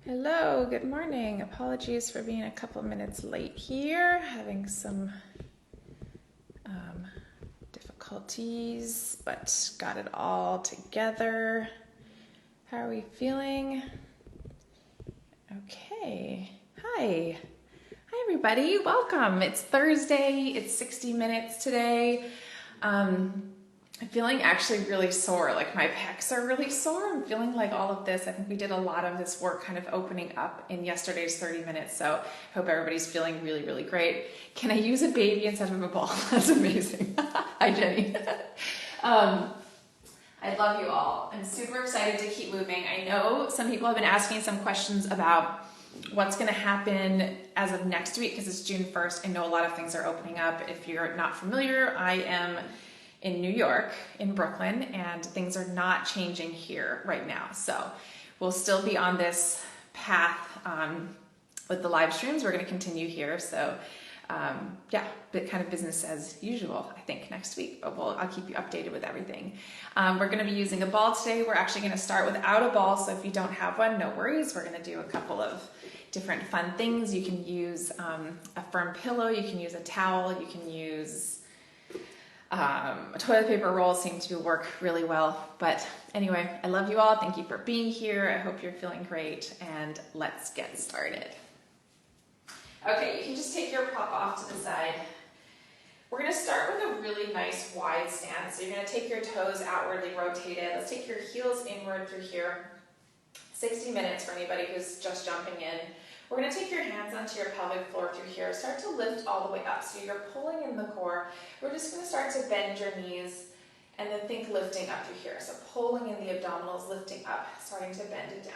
Hello, good morning. Apologies for being a couple minutes late here, having some difficulties, but got it all together. How are we feeling? Okay. Hi. Hi, everybody. Welcome. It's Thursday. It's 60 minutes today. I'm feeling actually really sore. Like my pecs are really sore. I'm feeling like all of this. I think we did a lot of this work kind of opening up in yesterday's 30 minutes. So I hope everybody's feeling really, really great. Can I use a baby instead of a ball? That's amazing. Hi, Jenny. I love you all. I'm super excited to keep moving. I know some people have been asking some questions about what's going to happen as of next week because it's June 1st. I know a lot of things are opening up. If you're not familiar, I am in New York, in Brooklyn, and things are not changing here right now. So we'll still be on this path with the live streams. We're going to continue here. So yeah, bit kind of business as usual, I think, next week, but I'll keep you updated with everything. We're going to be using a ball today. We're actually going to start without a ball, so if you don't have one, no worries. We're going to do a couple of different fun things. You can use a firm pillow, you can use a towel, you can use a toilet paper roll. Seem to work really well. But anyway, I love you all. Thank you for being here. I hope you're feeling great, and let's get started. Okay, you can just take your prop off to the side. We're going to start with a really nice wide stance. So you're going to take your toes outwardly rotated. Let's take your heels inward through here. 60 minutes for anybody who's just jumping in. We're going to take your hands onto your pelvic floor through here. Start to lift all the way up. So you're pulling in the core. We're just going to start to bend your knees and then think lifting up through here. So pulling in the abdominals, lifting up, starting to bend it down.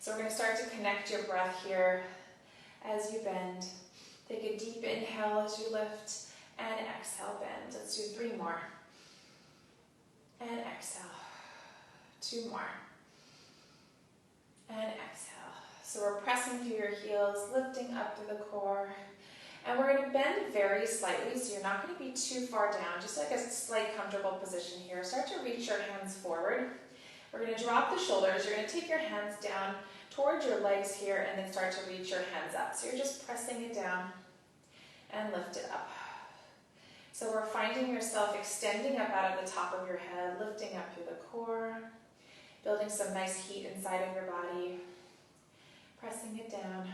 So we're going to start to connect your breath here as you bend. Take a deep inhale as you lift and exhale, bend. Let's do 3 more. And exhale. 2 more. And exhale. So we're pressing through your heels, lifting up through the core. And we're going to bend very slightly, so you're not going to be too far down, just like a slight comfortable position here. Start to reach your hands forward. We're going to drop the shoulders. You're going to take your hands down towards your legs here and then start to reach your hands up. So you're just pressing it down and lift it up. So we're finding yourself extending up out of the top of your head, lifting up through the core, building some nice heat inside of your body. Pressing it down.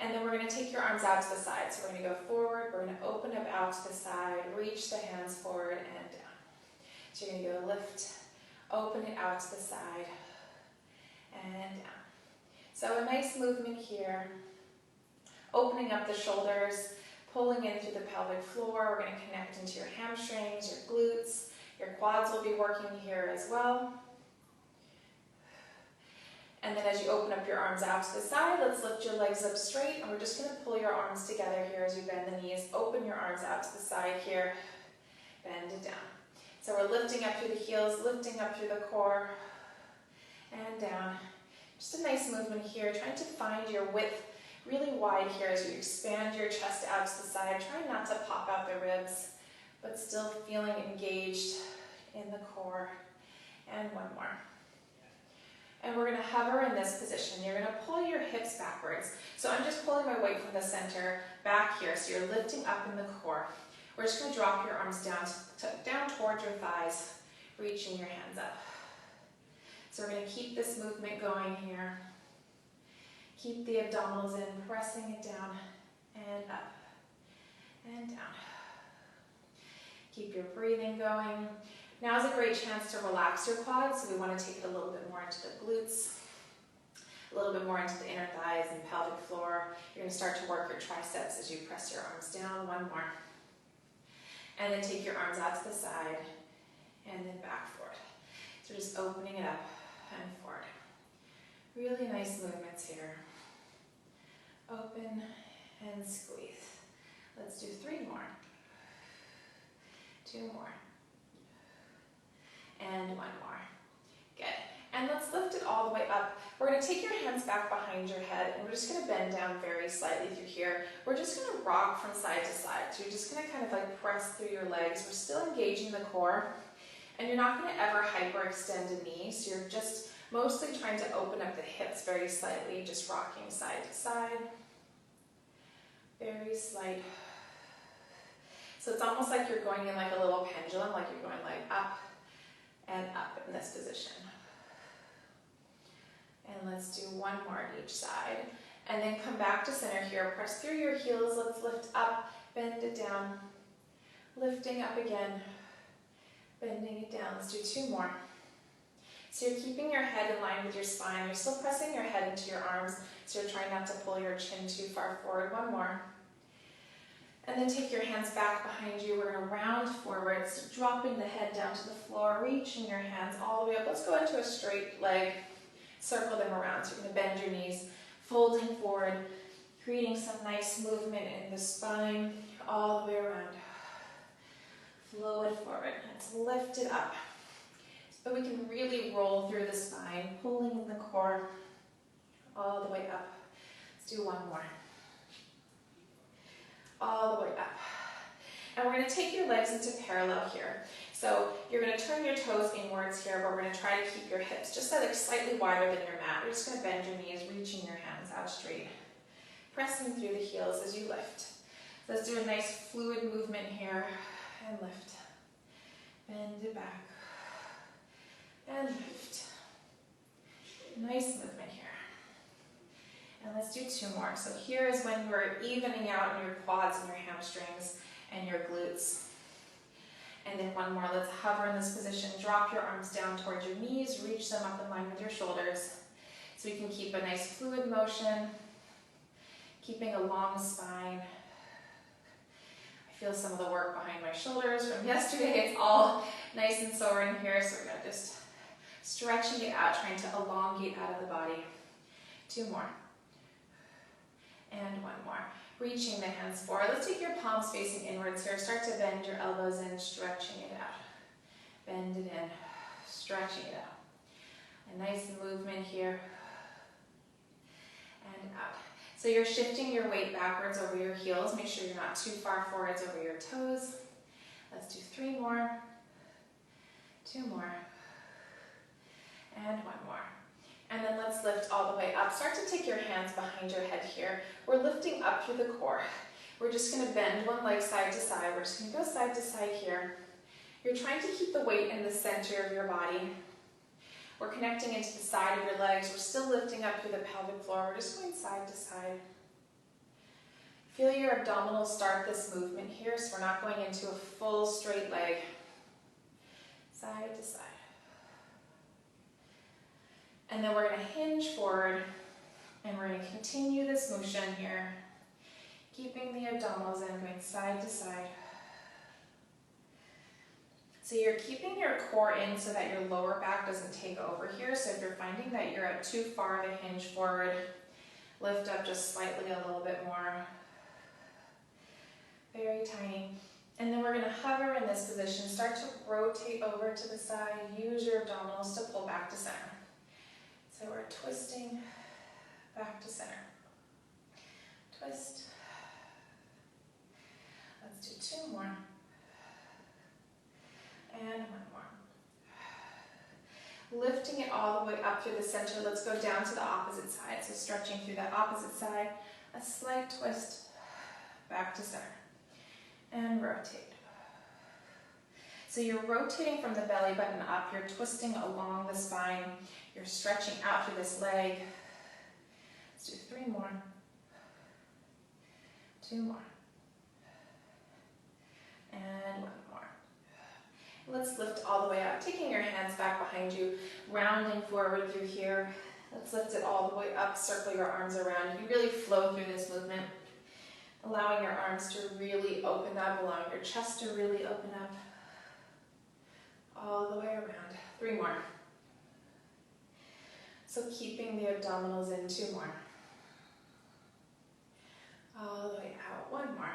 And then we're going to take your arms out to the side. So we're going to go forward, we're going to open up out to the side, reach the hands forward and down. So you're going to go lift, open it out to the side, and down. So a nice movement here. Opening up the shoulders, pulling in through the pelvic floor. We're going to connect into your hamstrings, your glutes. Your quads will be working here as well. And then as you open up your arms out to the side, let's lift your legs up straight, and we're just going to pull your arms together here as you bend the knees. Open your arms out to the side here, bend it down. So we're lifting up through the heels, lifting up through the core, and down. Just a nice movement here, trying to find your width really wide here as you expand your chest out to the side. Try not to pop out the ribs, but still feeling engaged in the core. And 1 more. And we're going to hover in this position. You're going to pull your hips backwards. So I'm just pulling my weight from the center back here. So you're lifting up in the core. We're just going to drop your arms down towards your thighs, reaching your hands up. So we're going to keep this movement going here. Keep the abdominals in, pressing it down and up and down. Keep your breathing going. Now is a great chance to relax your quads, so we want to take it a little bit more into the glutes, a little bit more into the inner thighs and pelvic floor. You're going to start to work your triceps as you press your arms down. 1 more. And then take your arms out to the side and then back forward. So just opening it up and forward. Really nice movements here. Open and squeeze. Let's do 3 more. 2 more. And 1 more. Good. And let's lift it all the way up. We're going to take your hands back behind your head, and we're just going to bend down very slightly through here. We're just going to rock from side to side. So you're just going to kind of like press through your legs. We're still engaging the core, And you're not going to ever hyperextend a knee, so you're just mostly trying to open up the hips very slightly, just rocking side to side. Very slight. So it's almost like you're going in like a little pendulum, like you're going like up and up in this position. And let's do one more on each side. And then come back to center here. Press through your heels. Let's lift up, bend it down. Lifting up again, bending it down. Let's do two more. So you're keeping your head in line with your spine. You're still pressing your head into your arms, so you're trying not to pull your chin too far forward. One more. And then take your hands back behind you. We're going to round forward, so dropping the head down to the floor, reaching your hands all the way up. Let's go into a straight leg. Circle them around. So you're going to bend your knees, folding forward, creating some nice movement in the spine all the way around. Flow it forward. Let's lift it up. So we can really roll through the spine, pulling the core all the way up. Let's do one more. All the way up. And we're going to take your legs into parallel here. So you're going to turn your toes inwards here, but we're going to try to keep your hips just like slightly wider than your mat. You're just going to bend your knees, reaching your hands out straight. Pressing through the heels as you lift. Let's do a nice fluid movement here. And lift. Bend it back. And lift. Nice movement here. And let's do two more. So here is when we're evening out in your quads and your hamstrings and your glutes. And then one more. Let's hover in this position. Drop your arms down towards your knees. Reach them up in line with your shoulders. So you can keep a nice fluid motion. Keeping a long spine. I feel some of the work behind my shoulders from yesterday. It's all nice and sore in here. So we're going to just stretching it out, trying to elongate out of the body. Two more. And one more. Reaching the hands forward. Let's take your palms facing inwards here. Start to bend your elbows in, stretching it out. Bend it in, stretching it out. A nice movement here. And out. So you're shifting your weight backwards over your heels. Make sure you're not too far forwards over your toes. Let's do three more. Two more. And one more. And then let's lift all the way up. Start to take your hands behind your head here. We're lifting up through the core. We're just going to bend one leg side to side. We're just going to go side to side here. You're trying to keep the weight in the center of your body. We're connecting into the side of your legs. We're still lifting up through the pelvic floor. We're just going side to side. Feel your abdominals start this movement here, so we're not going into a full straight leg. Side to side. And then we're going to hinge forward, and we're going to continue this motion here, keeping the abdominals in, going side to side. So you're keeping your core in so that your lower back doesn't take over here. So if you're finding that you're at too far of a hinge forward, lift up just slightly a little bit more. Very tiny. And then we're going to hover in this position. Start to rotate over to the side. Use your abdominals to pull back to center. So we're twisting back to center. Twist. Let's do two more. And one more. Lifting it all the way up through the center. Let's go down to the opposite side. So stretching through that opposite side. A slight twist. Back to center. And rotate. So you're rotating from the belly button up. You're twisting along the spine. You're stretching out through this leg. Let's do three more. Two more. And one more. Let's lift all the way up, taking your hands back behind you, rounding forward through here. Let's lift it all the way up, circle your arms around. You really flow through this movement, allowing your arms to really open up, allowing your chest to really open up. All the way around. Three more. So keeping the abdominals in. Two more. All the way out. One more.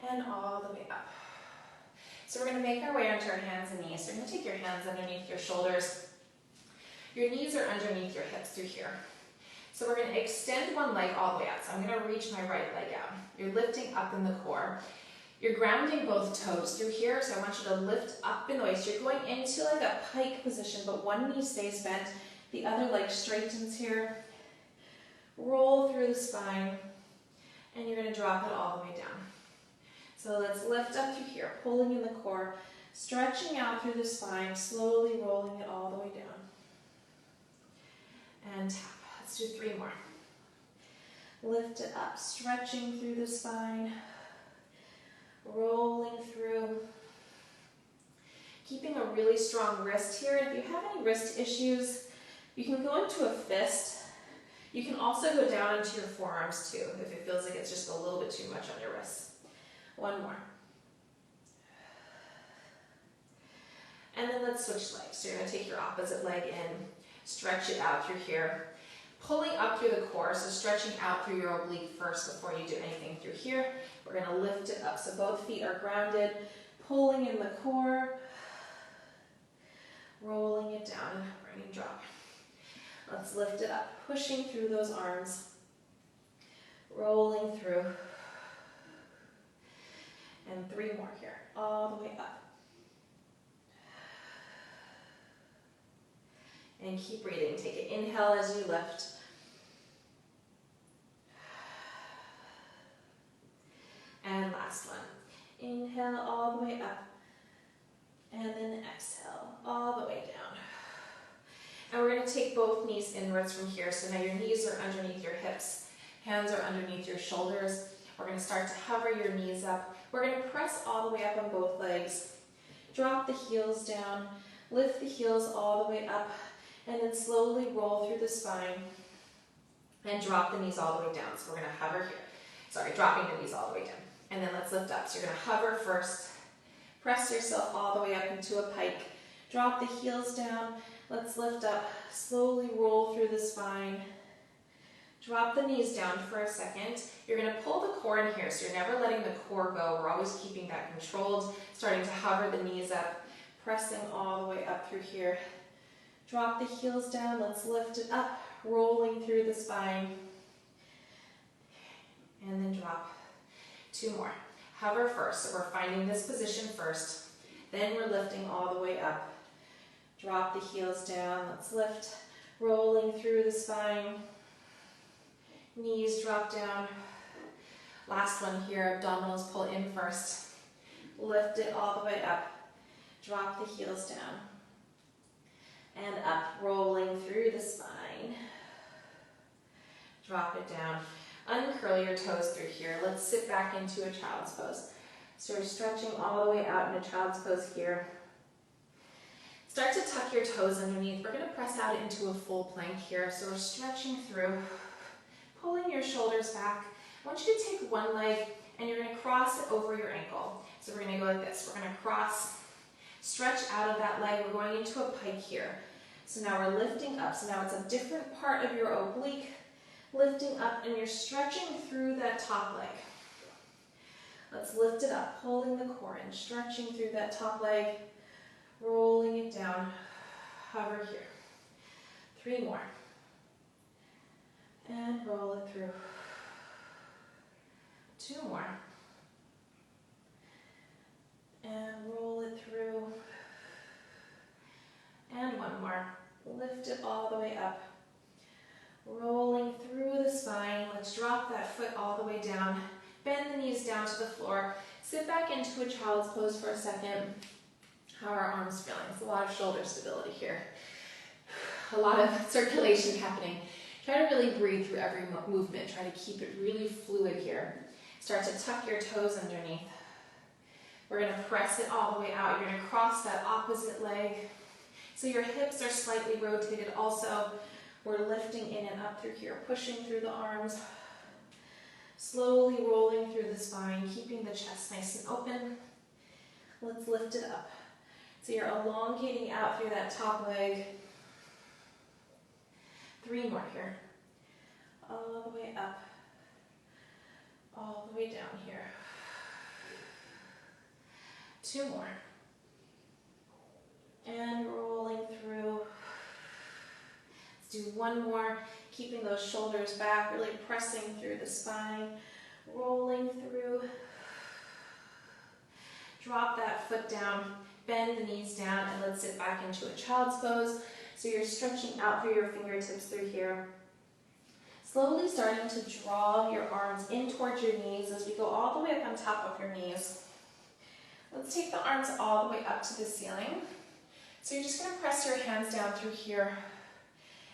And all the way up. So we're going to make our way onto our hands and knees. So you're going to take your hands underneath your shoulders. Your knees are underneath your hips through here. So we're going to extend one leg all the way out. So I'm going to reach my right leg out. You're lifting up in the core. You're grounding both toes through here, so I want you to lift up in the waist. You're going into like a pike position, but one knee stays bent, the other leg straightens here. Roll through the spine, and you're going to drop it all the way down. So let's lift up through here, pulling in the core, stretching out through the spine, slowly rolling it all the way down. And tap. Let's do 3 more. Lift it up, stretching through the spine, rolling through. Keeping a really strong wrist here. If you have any wrist issues, you can go into a fist. You can also go down into your forearms too, if it feels like it's just a little bit too much on your wrists. 1 more. And then let's switch legs. So you're going to take your opposite leg in, stretch it out through here, pulling up through the core, so stretching out through your oblique first before you do anything through here. We're going to lift it up, so both feet are grounded, pulling in the core, rolling it down, and hovering and drop. Let's lift it up, pushing through those arms, rolling through, and 3 more here, all the way up. And keep breathing. Take an inhale as you lift. And last one. Inhale all the way up. And then exhale all the way down. And we're going to take both knees inwards from here. So now your knees are underneath your hips. Hands are underneath your shoulders. We're going to start to hover your knees up. We're going to press all the way up on both legs. Drop the heels down. Lift the heels all the way up. And then slowly roll through the spine and drop the knees all the way down. So we're going to hover here. Sorry, dropping the knees all the way down. And then let's lift up. So you're going to hover first. Press yourself all the way up into a pike. Drop the heels down. Let's lift up. Slowly roll through the spine. Drop the knees down for a second. You're going to pull the core in here. So you're never letting the core go. We're always keeping that controlled. Starting to hover the knees up. Pressing all the way up through here. Drop the heels down, let's lift it up, rolling through the spine. And then drop. 2 more. Hover first, so we're finding this position first. Then we're lifting all the way up. Drop the heels down, let's lift, rolling through the spine. Knees drop down. Last one here, abdominals pull in first. Lift it all the way up. Drop the heels down. And up, rolling through the spine. Drop it down. Uncurl your toes through here. Let's sit back into a child's pose. So we're stretching all the way out in a child's pose here. Start to tuck your toes underneath. We're going to press out into a full plank here. So we're stretching through, pulling your shoulders back. I want you to take one leg and you're going to cross it over your ankle. So we're going to go like this. We're going to cross, stretch out of that leg. We're going into a pike here. So now we're lifting up. So now it's a different part of your oblique. Lifting up and you're stretching through that top leg. Let's lift it up, pulling the core in, stretching through that top leg, rolling it down, hover here. 3 more. And roll it through. 2 more. And roll it through. And 1 more. Lift it all the way up. Rolling through the spine. Let's drop that foot all the way down. Bend the knees down to the floor. Sit back into a child's pose for a second. How are our arms feeling? It's a lot of shoulder stability here. A lot of circulation happening. Try to really breathe through every movement. Try to keep it really fluid here. Start to tuck your toes underneath. We're going to press it all the way out. You're going to cross that opposite leg. So your hips are slightly rotated also. We're lifting in and up through here, pushing through the arms. Slowly rolling through the spine, keeping the chest nice and open. Let's lift it up. So you're elongating out through that top leg. 3 more here. All the way up. All the way down here. 2 more. And rolling through. Let's do 1 more. Keeping those shoulders back, really pressing through the spine. Rolling through. Drop that foot down, bend the knees down, and let's sit back into a child's pose. So you're stretching out through your fingertips through here. Slowly starting to draw your arms in towards your knees as we go all the way up on top of your knees. Let's take the arms all the way up to the ceiling. So you're just going to press your hands down through here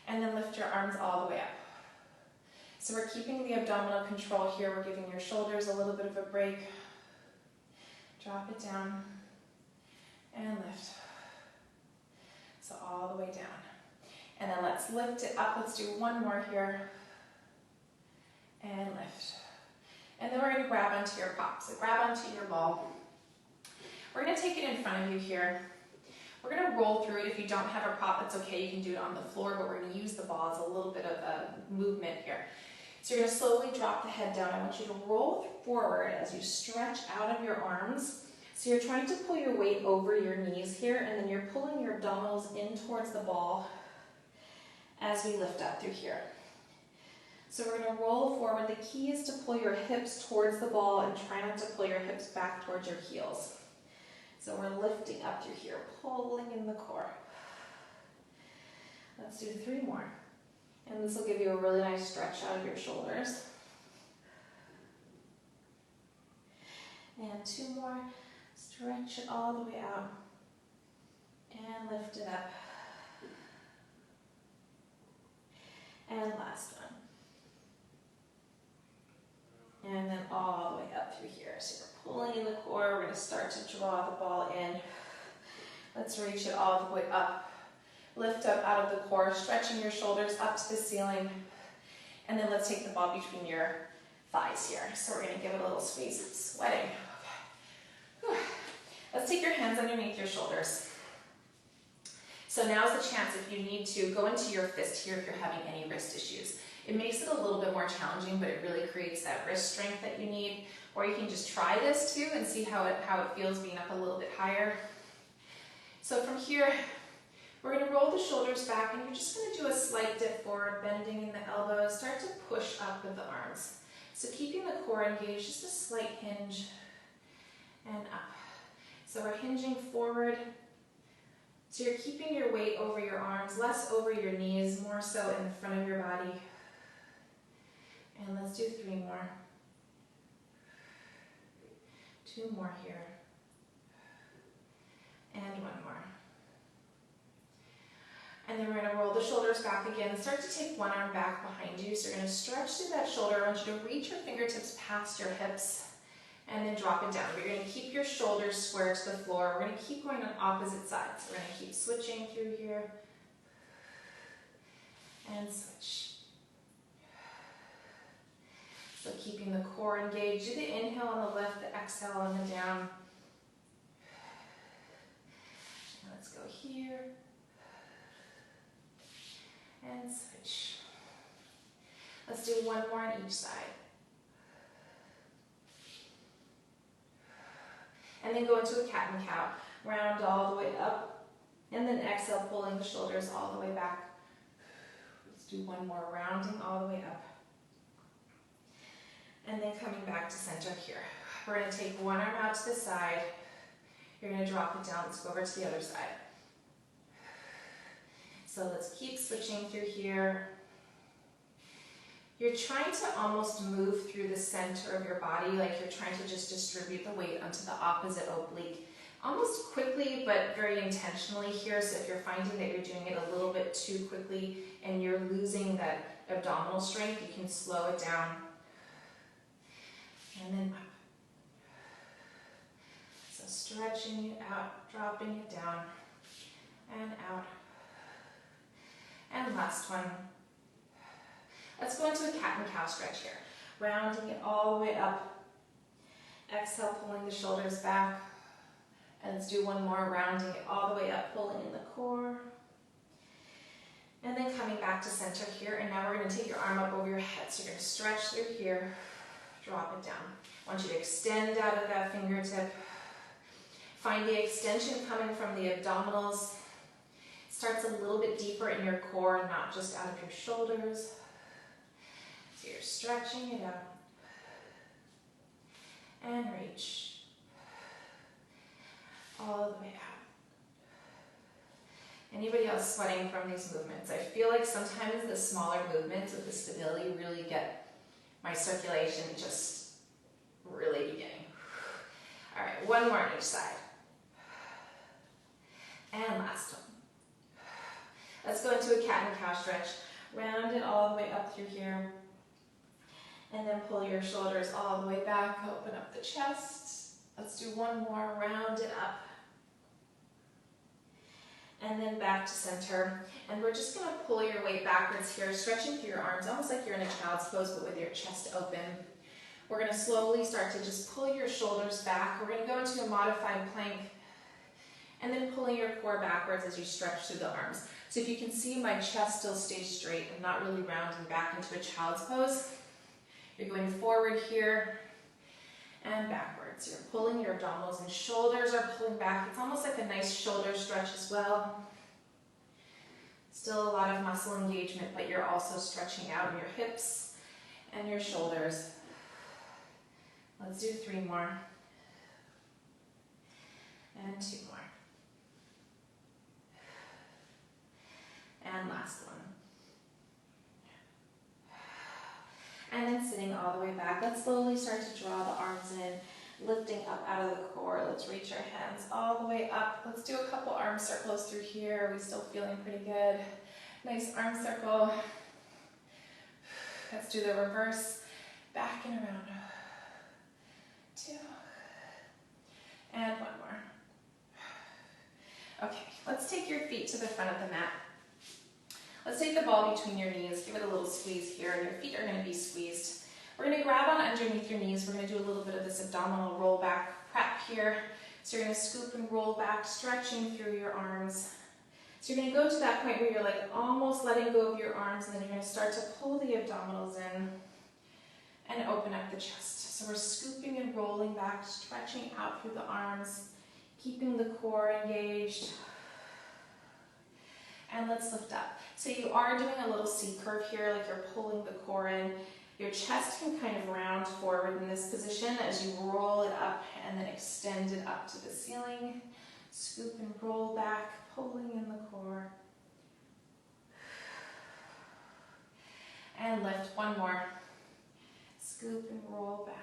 and then lift your arms all the way up. So we're keeping the abdominal control here. We're giving your shoulders a little bit of a break. Drop it down and lift. So all the way down. And then let's lift it up. Let's do one more here. And lift. And then we're going to grab onto your pop. So grab onto your ball. We're going to take it in front of you here. We're going to roll through it. If you don't have a prop, that's okay. You can do it on the floor, but we're going to use the ball as a little bit of a movement here. So you're going to slowly drop the head down. I want you to roll forward as you stretch out of your arms. So you're trying to pull your weight over your knees here, and then you're pulling your abdominals in towards the ball as we lift up through here. So we're going to roll forward. The key is to pull your hips towards the ball and try not to pull your hips back towards your heels. So we're lifting up through here, pulling in the core. Let's do 3 more. And this will give you a really nice stretch out of your shoulders. And 2 more. Stretch it all the way out. And lift it up. And last one. And then all the way up through here. So we're pulling in the core. We're going to start to draw the ball in. Let's reach it all the way up. Lift up out of the core, stretching your shoulders up to the ceiling. And then let's take the ball between your thighs here. So we're going to give it a little squeeze. It's sweating. Okay. Let's take your hands underneath your shoulders. So now's the chance if you need to go into your fist here if you're having any wrist issues. It makes it a little bit more challenging, but it really creates that wrist strength that you need. Or you can just try this too and see how it feels being up a little bit higher. So from here, we're going to roll the shoulders back, and you're just going to do a slight dip forward, bending in the elbows. Start to push up with the arms. So keeping the core engaged, just a slight hinge and up. So we're hinging forward. So you're keeping your weight over your arms, less over your knees, more so in the front of your body. And let's do 3 more. 2 more here. And 1 more. And then we're going to roll the shoulders back again. Start to take one arm back behind you. So you're going to stretch through that shoulder. I want you to reach your fingertips past your hips and then drop it down. But you're going to keep your shoulders square to the floor. We're going to keep going on opposite sides. We're going to keep switching through here. And switch. So keeping the core engaged. Do the inhale on the left, the exhale on the down. And let's go here. And switch. Let's do 1 more on each side. And then go into a cat and cow. Round all the way up. And then exhale, pulling the shoulders all the way back. Let's do 1 more, rounding all the way up. And then coming back to center here. We're going to take 1 arm out to the side. You're going to drop it down. Let's go over to the other side. So let's keep switching through here. You're trying to almost move through the center of your body, like you're trying to just distribute the weight onto the opposite oblique. Almost quickly, but very intentionally here. So if you're finding that you're doing it a little bit too quickly and you're losing that abdominal strength, you can slow it down. And then up. So stretching it out, dropping it down, and out. And last one. Let's go into a cat and cow stretch here. Rounding it all the way up. Exhale, pulling the shoulders back. And let's do 1 more, rounding it all the way up, pulling in the core. And then coming back to center here. And now we're going to take your arm up over your head. So you're going to stretch through here, drop it down. I want you to extend out of that fingertip. Find the extension coming from the abdominals. Starts a little bit deeper in your core, not just out of your shoulders. So you're stretching it out. And reach. all the way out. Anybody else sweating from these movements? I feel like sometimes the smaller movements with the stability really get my circulation just really beginning. All right, one more on each side. And last one. Let's go into a cat and cow stretch. Round it all the way up through here. And then pull your shoulders all the way back, open up the chest. Let's do one more, round it up. And then back to center. And we're just gonna pull your weight backwards here, stretching through your arms, almost like you're in a child's pose, but with your chest open. We're gonna slowly start to just pull your shoulders back. We're gonna go into a modified plank, and then pulling your core backwards as you stretch through the arms. So if you can see, my chest still stays straight. I'm not really rounding back into a child's pose. You're going forward here and backwards. You're pulling your abdominals and shoulders are pulling back. It's almost like a nice shoulder stretch as well. Still a lot of muscle engagement, but you're also stretching out your hips and your shoulders. Let's do 3 more. And 2 more. And last one. And then sitting all the way back. Let's slowly start to draw the arms in, lifting up out of the core. Let's reach our hands all the way up. Let's do a couple arm circles through here. Are we still feeling pretty good? Nice arm circle. Let's do the reverse, back and around. 2. And 1 more. Okay, let's take your feet to the front of the mat. Let's take the ball between your knees, give it a little squeeze here, and your feet are going to be squeezed. We're going to grab on underneath your knees. We're going to do a little bit of this abdominal roll back prep here. So you're going to scoop and roll back, stretching through your arms. So you're going to go to that point where you're like almost letting go of your arms, and then you're going to start to pull the abdominals in and open up the chest. So we're scooping and rolling back, stretching out through the arms, keeping the core engaged. And let's lift up. So you are doing a little C curve here, like you're pulling the core in. Your chest can kind of round forward in this position as you roll it up and then extend it up to the ceiling. Scoop and roll back, pulling in the core. And lift, 1 more. Scoop and roll back.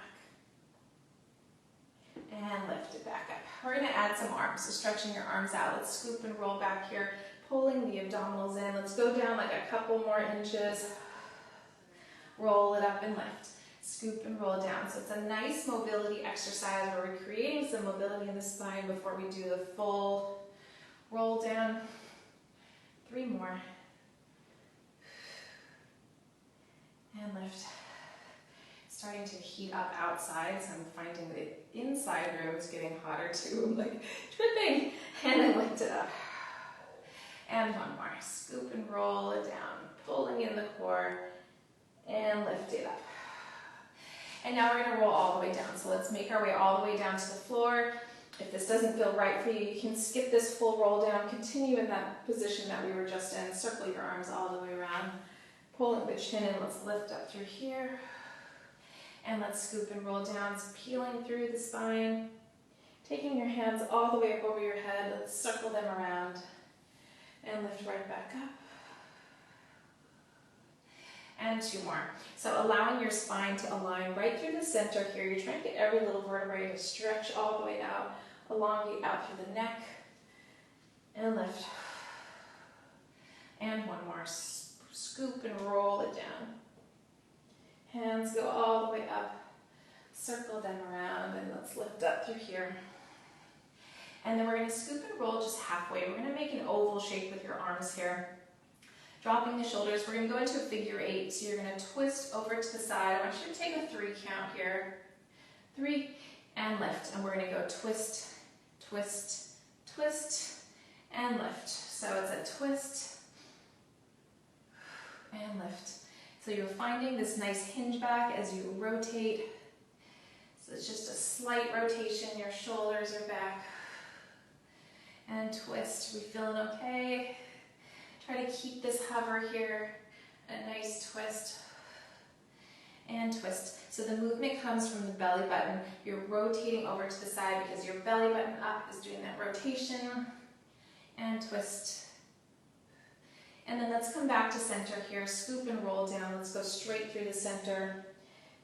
And lift it back up. We're going to add some arms, so stretching your arms out. Let's scoop and roll back here, pulling the abdominals in. Let's go down like a couple more inches. Roll it up and lift. Scoop and roll down. So it's a nice mobility exercise where we're creating some mobility in the spine before we do the full roll down. 3 more. And lift. Starting to heat up outside, so I'm finding the inside room is getting hotter too. I'm like dripping. And then lift it up. And 1 more. Scoop and roll it down. Pulling in the core. And lift it up. And now we're going to roll all the way down. So let's make our way all the way down to the floor. If this doesn't feel right for you, you can skip this full roll down. Continue in that position that we were just in. Circle your arms all the way around. Pulling the chin in. Let's lift up through here. And let's scoop and roll down. So peeling through the spine. Taking your hands all the way up over your head. Let's circle them around. And lift right back up. And 2 more. So allowing your spine to align right through the center here. You're trying to get every little vertebrae to stretch all the way out, elongate out through the neck. And lift. And 1 more. Scoop and roll it down. Hands go all the way up. Circle them around and let's lift up through here. And then we're going to scoop and roll just halfway. We're going to make an oval shape with your arms here. Dropping the shoulders, we're going to go into a figure 8. So you're going to twist over to the side. I want you to take a 3 count here. 3 and lift. And we're going to go twist, twist, twist, and lift. So it's a twist and lift. So you're finding this nice hinge back as you rotate. So it's just a slight rotation. Your shoulders are back. And twist. We feeling okay? Try to keep this hover here, a nice twist, and twist. So the movement comes from the belly button. You're rotating over to the side because your belly button up is doing that rotation, and twist. And then let's come back to center here, scoop and roll down. Let's go straight through the center,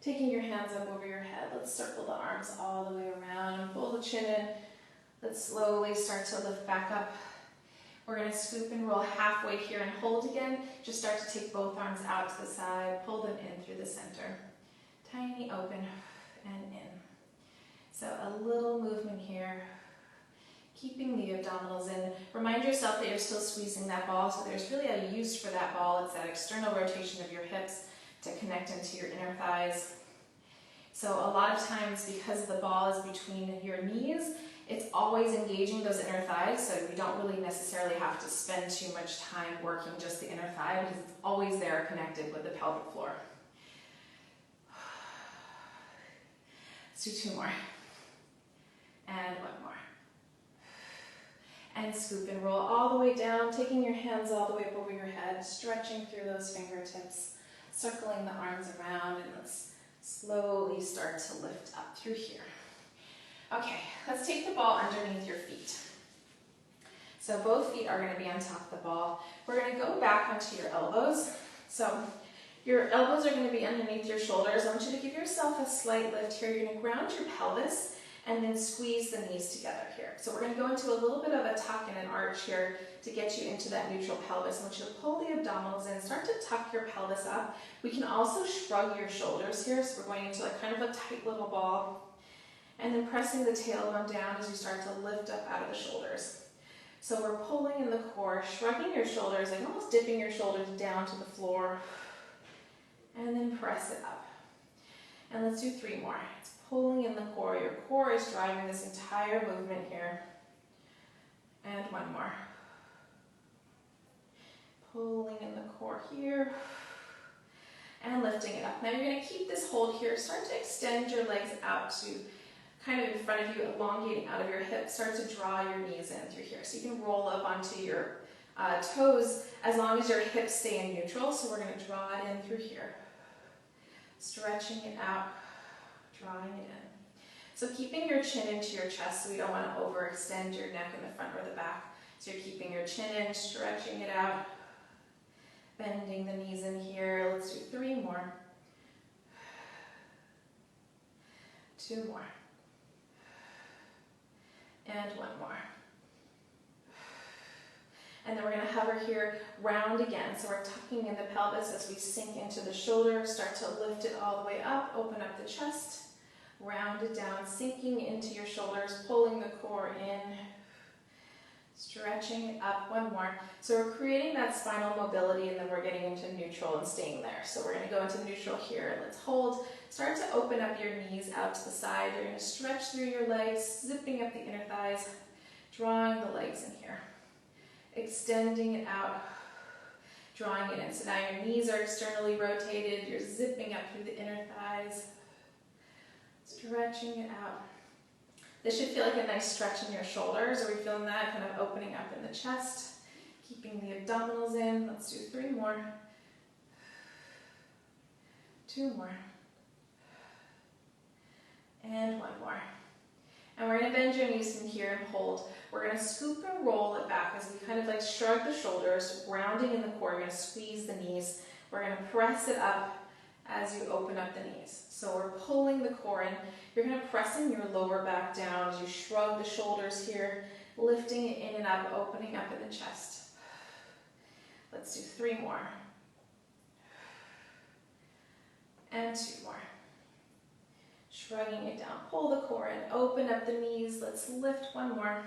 taking your hands up over your head. Let's circle the arms all the way around, pull the chin in. Let's slowly start to lift back up. We're going to scoop and roll halfway here and hold again. Just start to take both arms out to the side, pull them in through the center. Tiny open and in. So a little movement here. Keeping the abdominals in. Remind yourself that you're still squeezing that ball, so there's really a use for that ball. It's that external rotation of your hips to connect into your inner thighs. So a lot of times, because the ball is between your knees, it's always engaging those inner thighs, so you don't really necessarily have to spend too much time working just the inner thigh because it's always there connected with the pelvic floor. Let's do 2 more. And 1 more. And scoop and roll all the way down, taking your hands all the way up over your head, stretching through those fingertips, circling the arms around, and let's slowly start to lift up through here. Okay, let's take the ball underneath your feet. So both feet are going to be on top of the ball. We're going to go back onto your elbows. So your elbows are going to be underneath your shoulders. I want you to give yourself a slight lift here. You're going to ground your pelvis and then squeeze the knees together here. So we're going to go into a little bit of a tuck and an arch here to get you into that neutral pelvis. I want you to pull the abdominals in, start to tuck your pelvis up. We can also shrug your shoulders here, so we're going into like kind of a tight little ball. And then pressing the tailbone down as you start to lift up out of the shoulders. So we're pulling in the core, shrugging your shoulders, like almost dipping your shoulders down to the floor. And then press it up. And let's do 3 more. It's pulling in the core. Your core is driving this entire movement here. And 1 more. Pulling in the core here. And lifting it up. Now you're going to keep this hold here. Start to extend your legs out to kind of in front of you, elongating out of your hips. Start to draw your knees in through here. So you can roll up onto your toes as long as your hips stay in neutral. So we're going to draw it in through here. Stretching it out, drawing it in. So keeping your chin into your chest, so we don't want to overextend your neck in the front or the back. So you're keeping your chin in, stretching it out, bending the knees in here. Let's do 3 more. 2 more. And 1 more. And then we're going to hover here, round again. So we're tucking in the pelvis as we sink into the shoulder, start to lift it all the way up, open up the chest, round it down, sinking into your shoulders, pulling the core in, stretching it up. 1 more. So we're creating that spinal mobility, and then we're getting into neutral and staying there. So we're going to go into neutral here. Let's hold. Start to open up your knees out to the side. You're going to stretch through your legs, zipping up the inner thighs, drawing the legs in here. Extending it out, drawing it in. So now your knees are externally rotated. You're zipping up through the inner thighs, stretching it out. This should feel like a nice stretch in your shoulders. Are we feeling that? Kind of opening up in the chest, keeping the abdominals in. Let's do 3 more. 2 more. And 1 more. And we're going to bend your knees from here and hold. We're going to scoop and roll it back as we kind of like shrug the shoulders, grounding in the core. You're going to squeeze the knees. We're going to press it up as you open up the knees. So we're pulling the core in. You're going to press in your lower back down as you shrug the shoulders here, lifting it in and up, opening up in the chest. Let's do 3 more. And 2 more. Shrugging it down, pull the core in, open up the knees. Let's lift 1 more.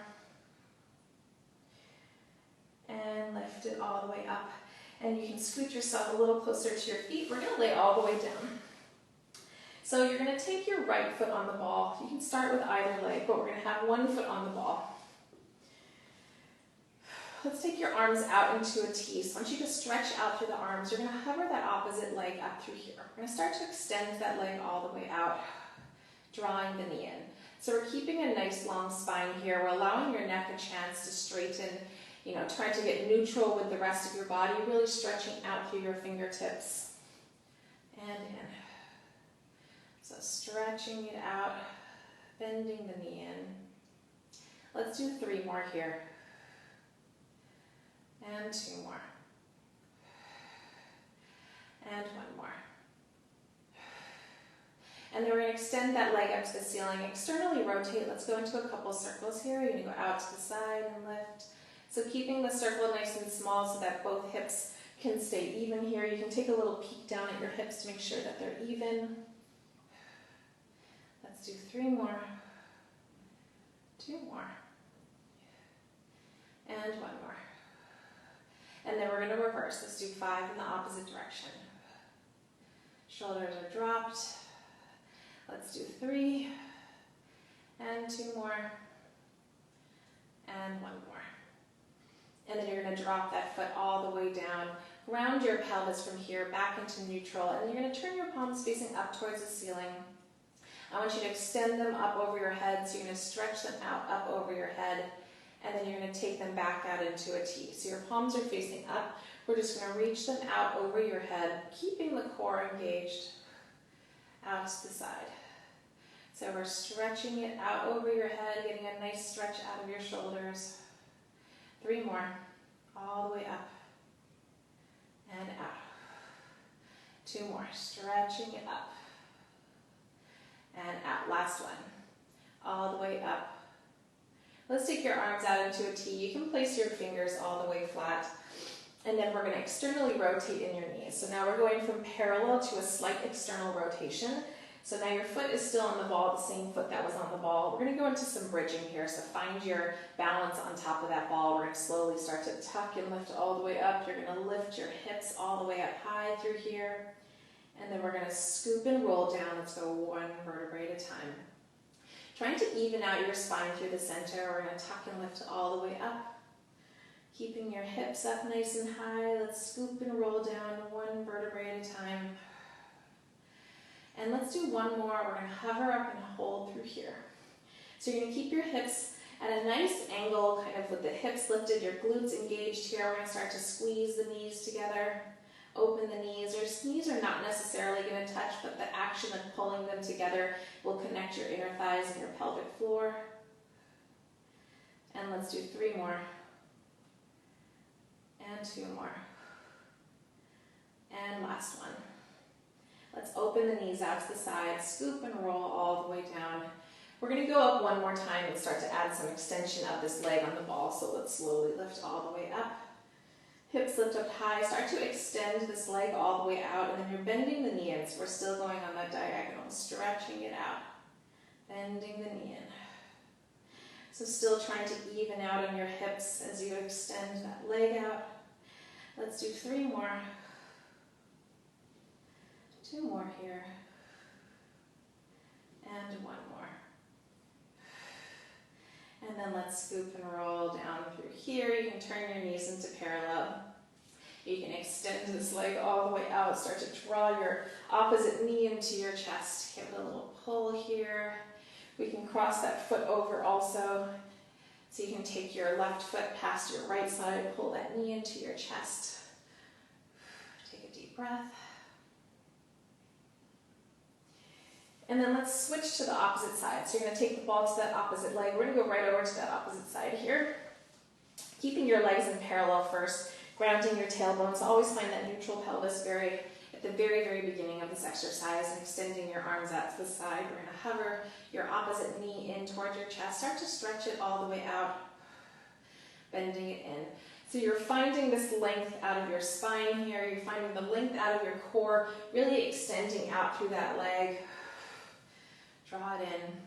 And lift it all the way up. And you can scoot yourself a little closer to your feet. We're going to lay all the way down. So you're going to take your right foot on the ball. You can start with either leg, but we're going to have 1 foot on the ball. Let's take your arms out into a T. So I want you to stretch out through the arms. You're going to hover that opposite leg up through here. We're going to start to extend that leg all the way out, drawing the knee in. So we're keeping a nice long spine here. We're allowing your neck a chance to straighten, trying to get neutral with the rest of your body, really stretching out through your fingertips. And in. So stretching it out, bending the knee in. Let's do 3 more here. And 2 more. And 1 more. And then we're going to extend that leg up to the ceiling. Externally rotate. Let's go into a couple circles here. You're going to go out to the side and lift. So keeping the circle nice and small so that both hips can stay even here. You can take a little peek down at your hips to make sure that they're even. Let's do 3 more. 2 more. And 1 more. And then we're going to reverse. Let's do 5 in the opposite direction. Shoulders are dropped. Let's do 3. And 2 more. And 1 more. And then you're going to drop that foot all the way down. Round your pelvis from here back into neutral. And you're going to turn your palms facing up towards the ceiling. I want you to extend them up over your head. So you're going to stretch them out up over your head. And then you're going to take them back out into a T. So your palms are facing up. We're just going to reach them out over your head, keeping the core engaged out to the side. So we're stretching it out over your head, getting a nice stretch out of your shoulders. 3 more, all the way up and out. 2 more, stretching it up and out. Last one, all the way up. Let's take your arms out into a T. You can place your fingers all the way flat. And then we're going to externally rotate in your knees. So now we're going from parallel to a slight external rotation. So now your foot is still on the ball, the same foot that was on the ball. We're going to go into some bridging here. So find your balance on top of that ball. We're going to slowly start to tuck and lift all the way up. You're going to lift your hips all the way up high through here. And then we're going to scoop and roll down. Let's go 1 vertebrae at a time. Trying to even out your spine through the center. We're going to tuck and lift all the way up. Keeping your hips up nice and high. Let's scoop and roll down 1 vertebrae at a time. And let's do 1 more. We're going to hover up and hold through here. So you're going to keep your hips at a nice angle, kind of with the hips lifted, your glutes engaged here. We're going to start to squeeze the knees together. Open the knees. Your knees are not necessarily going to touch, but the action of pulling them together will connect your inner thighs and your pelvic floor. And let's do 3 more. And 2 more. And last one. Let's open the knees out to the side, scoop and roll all the way down. We're going to go up 1 more time and start to add some extension of this leg on the ball. So let's slowly lift all the way up. Hips lift up high. Start to extend this leg all the way out, and then you're bending the knee in. So we're still going on that diagonal, stretching it out. Bending the knee in. So still trying to even out on your hips as you extend that leg out. Let's do 3 more. 2 more here. And 1 more. And then let's scoop and roll down through here. You can turn your knees into parallel. You can extend this leg all the way out. Start to draw your opposite knee into your chest. Give it a little pull here. We can cross that foot over also. So you can take your left foot past your right side, pull that knee into your chest. Take a deep breath. And then let's switch to the opposite side. So you're going to take the ball to that opposite leg. We're going to go right over to that opposite side here. Keeping your legs in parallel first, grounding your tailbones. Always find that neutral pelvis at the very, very beginning of this exercise, and extending your arms out to the side. We're going to hover your opposite knee in towards your chest. Start to stretch it all the way out, bending it in. So you're finding this length out of your spine here. You're finding the length out of your core, really extending out through that leg. Draw it in.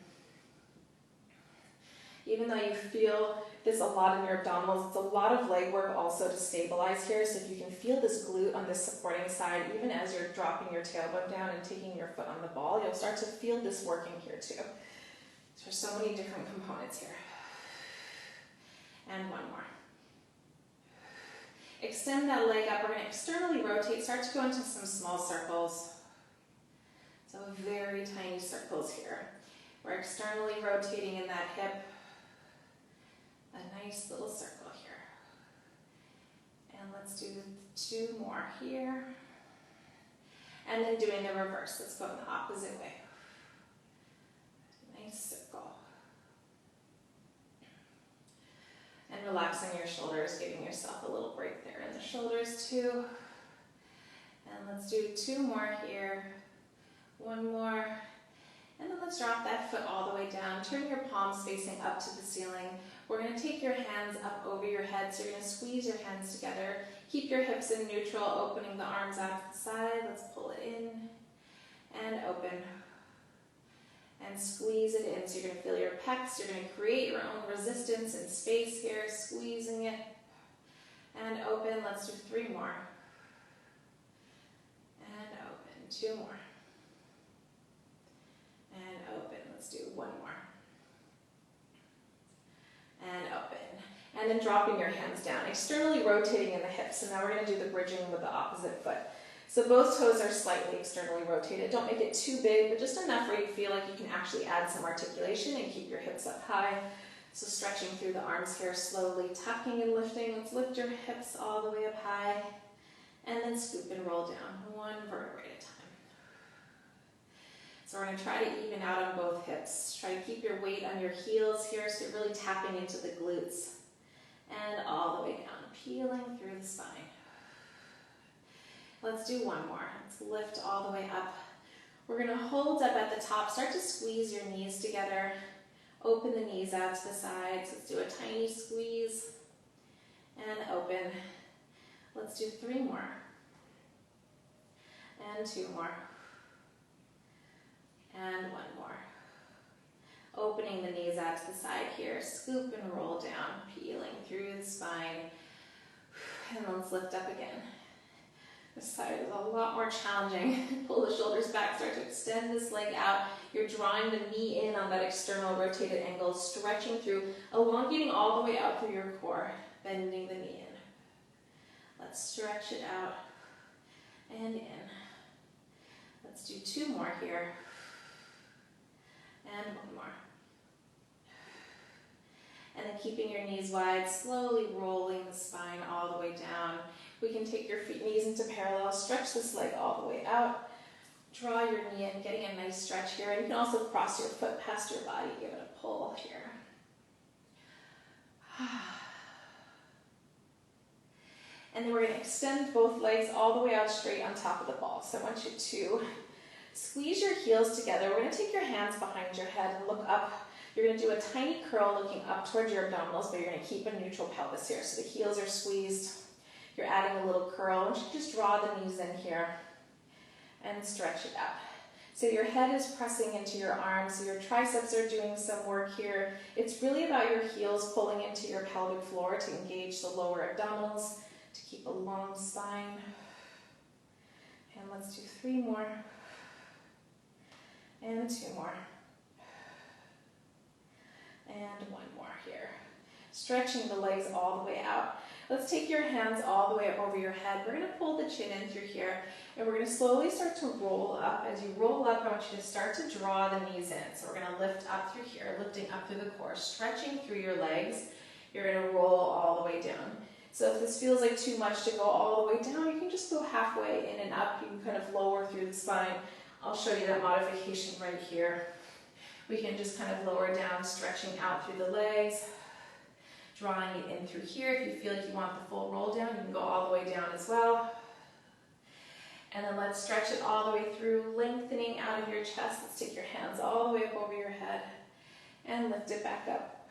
Even though you feel this a lot in your abdominals, it's a lot of leg work also to stabilize here. So if you can feel this glute on this supporting side, even as you're dropping your tailbone down and taking your foot on the ball, you'll start to feel this working here too. There's so many different components here. And 1 more. Extend that leg up. We're going to externally rotate. Start to go into some small circles. So very tiny circles here. We're externally rotating in that hip. A nice little circle here. And let's do 2 more here. And then doing the reverse. Let's go in the opposite way. relaxing your shoulders, giving yourself a little break there in the shoulders too. And let's do 2 more here. 1 more. And then let's drop that foot all the way down. Turn your palms facing up to the ceiling. We're going to take your hands up over your head. So you're going to squeeze your hands together. Keep your hips in neutral, opening the arms out to the side. Let's pull it in and open. And squeeze it in. So you're going to feel your pecs. You're going to create your own resistance and space here. Squeezing it and open. Let's do 3 more. And open. 2 more. And open. Let's do 1 more. And open. And then dropping your hands down, externally rotating in the hips. And now we're going to do the bridging with the opposite foot. So both toes are slightly externally rotated. Don't make it too big, but just enough where you feel like you can actually add some articulation and keep your hips up high. So stretching through the arms here, slowly tucking and lifting. Let's lift your hips all the way up high. And then scoop and roll down, 1 vertebrae at a time. So we're going to try to even out on both hips. Try to keep your weight on your heels here so you're really tapping into the glutes. And all the way down, peeling through the spine. Let's do 1 more. Let's lift all the way up. We're going to hold up at the top. Start to squeeze your knees together. Open the knees out to the sides. Let's do a tiny squeeze. And open. Let's do 3 more. And 2 more. And 1 more. Opening the knees out to the side here. Scoop and roll down, peeling through the spine. And let's lift up again. This side is a lot more challenging. Pull the shoulders back, start to extend this leg out. You're drawing the knee in on that external rotated angle, stretching through, elongating all the way out through your core, bending the knee in. Let's stretch it out and in. Let's do 2 more here. And 1 more. And then keeping your knees wide, slowly rolling the spine all the way down. We can take your knees into parallel, stretch this leg all the way out, draw your knee in, getting a nice stretch here. And you can also cross your foot past your body, give it a pull here. And then we're going to extend both legs all the way out straight on top of the ball. So I want you to squeeze your heels together. We're going to take your hands behind your head and look up. You're going to do a tiny curl looking up towards your abdominals, but you're going to keep a neutral pelvis here. So the heels are squeezed. You're adding a little curl. And just draw the knees in here and stretch it out. So your head is pressing into your arms. So your triceps are doing some work here. It's really about your heels pulling into your pelvic floor to engage the lower abdominals, to keep a long spine. And let's do 3 more. And 2 more. And 1 more here. Stretching the legs all the way out. Let's take your hands all the way up over your head. We're going to pull the chin in through here, and we're going to slowly start to roll up. As you roll up, I want you to start to draw the knees in. So we're going to lift up through here, lifting up through the core, stretching through your legs. You're going to roll all the way down. So if this feels like too much to go all the way down, you can just go halfway in and up. You can kind of lower through the spine. I'll show you that modification right here. We can just kind of lower down, stretching out through the legs, drawing it in through here. If you feel like you want the full roll down, you can go all the way down as well. And then let's stretch it all the way through, lengthening out of your chest. Let's take your hands all the way up over your head and lift it back up.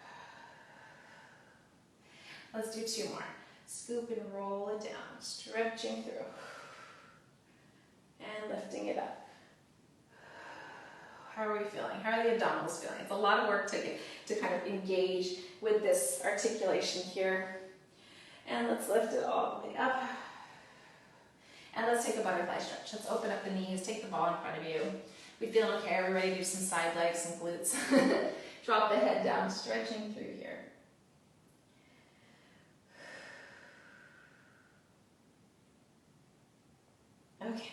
Let's do 2 more. Scoop and roll it down, stretching through and lifting it up. How are we feeling? How are the abdominals feeling? It's a lot of work to kind of engage with this articulation here. And let's lift it all the way up. And let's take a butterfly stretch. Let's open up the knees, take the ball in front of you. We feeling okay? Are we ready to do some side legs, some glutes? Drop the head down, stretching through here. Okay.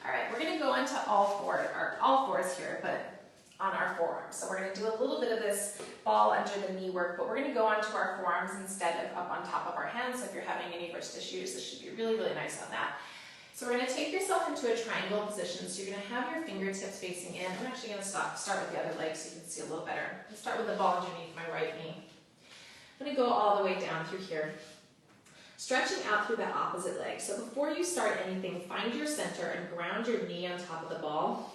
All right, we're going to go into all fours here, but on our forearms. So we're going to do a little bit of this ball under the knee work, but we're going to go onto our forearms instead of up on top of our hands. So if you're having any wrist issues, this should be really, really nice on that. So we're going to take yourself into a triangle position. So you're going to have your fingertips facing in. I'm actually going to start with the other leg so you can see a little better. Let's start with the ball underneath my right knee. I'm going to go all the way down through here. Stretching out through that opposite leg. So before you start anything, find your center and ground your knee on top of the ball.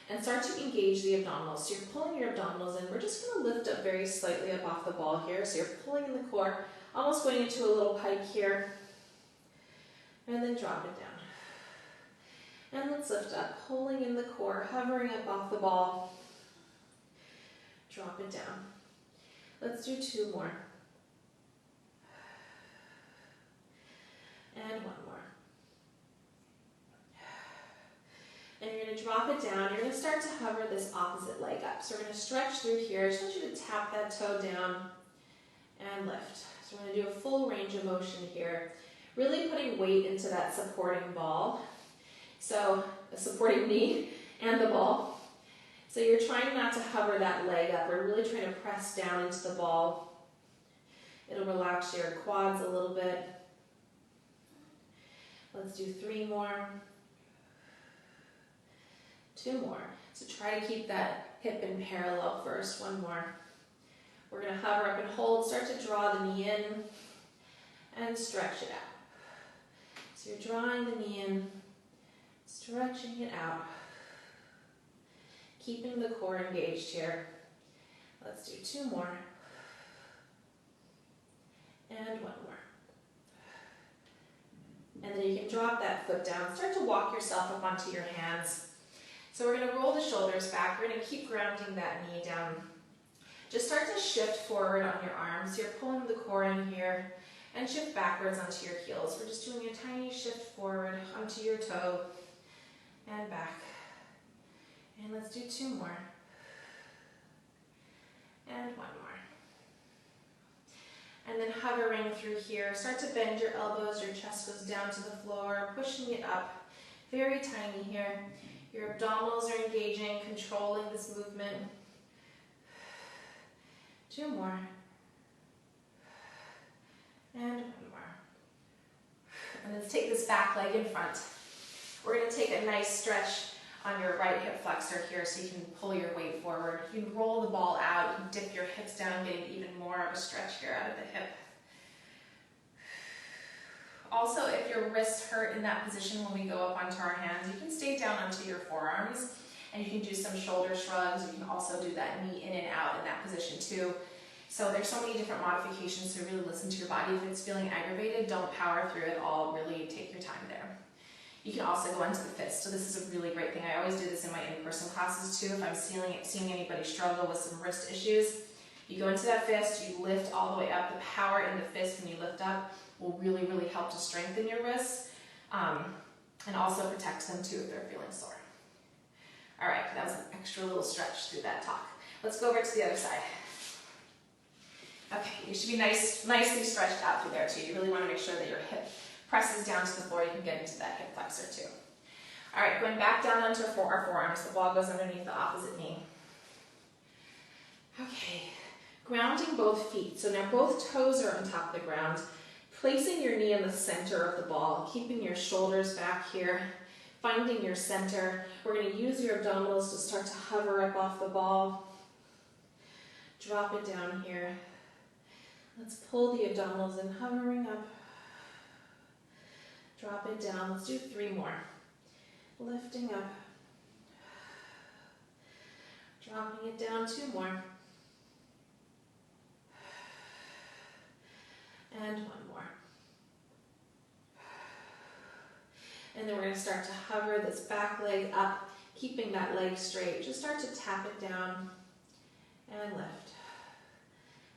And start to engage the abdominals. So you're pulling your abdominals in. We're just going to lift up very slightly up off the ball here. So you're pulling in the core, almost going into a little pike here. And then drop it down. And let's lift up, pulling in the core, hovering up off the ball. Drop it down. Let's do 2 more. And 1 more. And you're going to drop it down. You're going to start to hover this opposite leg up. So we're going to stretch through here. I just want you to tap that toe down and lift. So we're going to do a full range of motion here. Really putting weight into that supporting ball. So the supporting knee and the ball. So you're trying not to hover that leg up. We're really trying to press down into the ball. It'll relax your quads a little bit. Let's do 3 more. 2 more. So try to keep that hip in parallel first. 1 more. We're going to hover up and hold. Start to draw the knee in and stretch it out. So you're drawing the knee in, stretching it out, keeping the core engaged here. Let's do 2 more. And 1 more. And then you can drop that foot down. Start to walk yourself up onto your hands. So we're going to roll the shoulders back. We're going to keep grounding that knee down. Just start to shift forward on your arms. You're pulling the core in here and shift backwards onto your heels. We're just doing a tiny shift forward onto your toe and back. And let's do 2 more. And 1 more. And then hovering through here, start to bend your elbows, your chest goes down to the floor, pushing it up. Very tiny here. Your abdominals are engaging, controlling this movement. 2 more. And 1 more. And let's take this back leg in front. We're going to take a nice stretch on your right hip flexor here so you can pull your weight forward. You can roll the ball out, you can dip your hips down, getting even more of a stretch here out of the hip. Also, if your wrists hurt in that position when we go up onto our hands, you can stay down onto your forearms and you can do some shoulder shrugs. You can also do that knee in and out in that position too. So there's so many different modifications to really listen to your body. If it's feeling aggravated, don't power through it all. Really take your time there. You can also go into the fist. So this is a really great thing. I always do this in my in-person classes too. If I'm seeing anybody struggle with some wrist issues, you go into that fist, you lift all the way up. The power in the fist when you lift up will really, really help to strengthen your wrists and also protect them too if they're feeling sore. All right, that was an extra little stretch through that talk. Let's go over to the other side. Okay, you should be nicely stretched out through there too. You really want to make sure that your hip presses down to the floor. You can get into that hip flexor too. All right, going back down onto our forearms. The ball goes underneath the opposite knee. Okay, grounding both feet. So now both toes are on top of the ground. Placing your knee in the center of the ball, keeping your shoulders back here, finding your center. We're going to use your abdominals to start to hover up off the ball. Drop it down here. Let's pull the abdominals in, hovering up. Drop it down. Let's do 3 more. Lifting up. Dropping it down. 2 more. And 1 more. And then we're going to start to hover this back leg up, keeping that leg straight. Just start to tap it down and lift.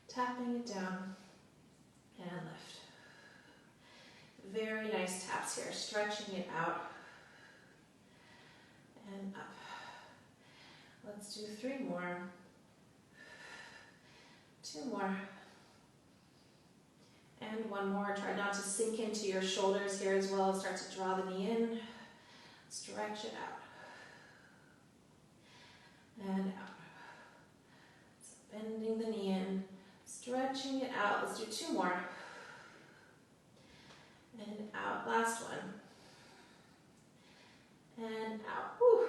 Tapping it down and lift. Very nice taps here, stretching it out and up. Let's do 3 more. 2 more. And 1 more. Try not to sink into your shoulders here as well. Start to draw the knee in. Stretch it out. And out. So bending the knee in. Stretching it out. Let's do 2 more. And out. Last one. And out. Whew.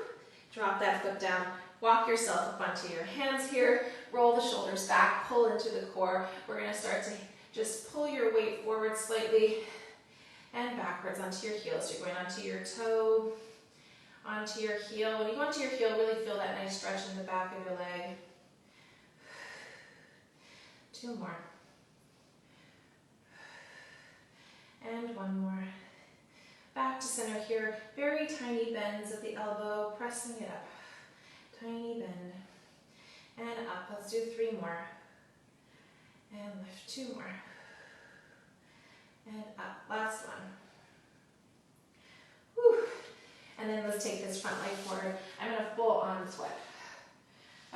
Drop that foot down. Walk yourself up onto your hands here. roll the shoulders back, pull into the core. We're gonna start to just pull your weight forward slightly and backwards onto your heels. You're going onto your toe, onto your heel. When you go onto your heel, really feel that nice stretch in the back of your leg. 2 more. And 1 more. Back to center here. Very tiny bends at the elbow, pressing it up. Tiny bend. And up. Let's do 3 more. And lift 2 more. And up. Last one. Whew. And then let's take this front leg forward. I'm going to full on foot.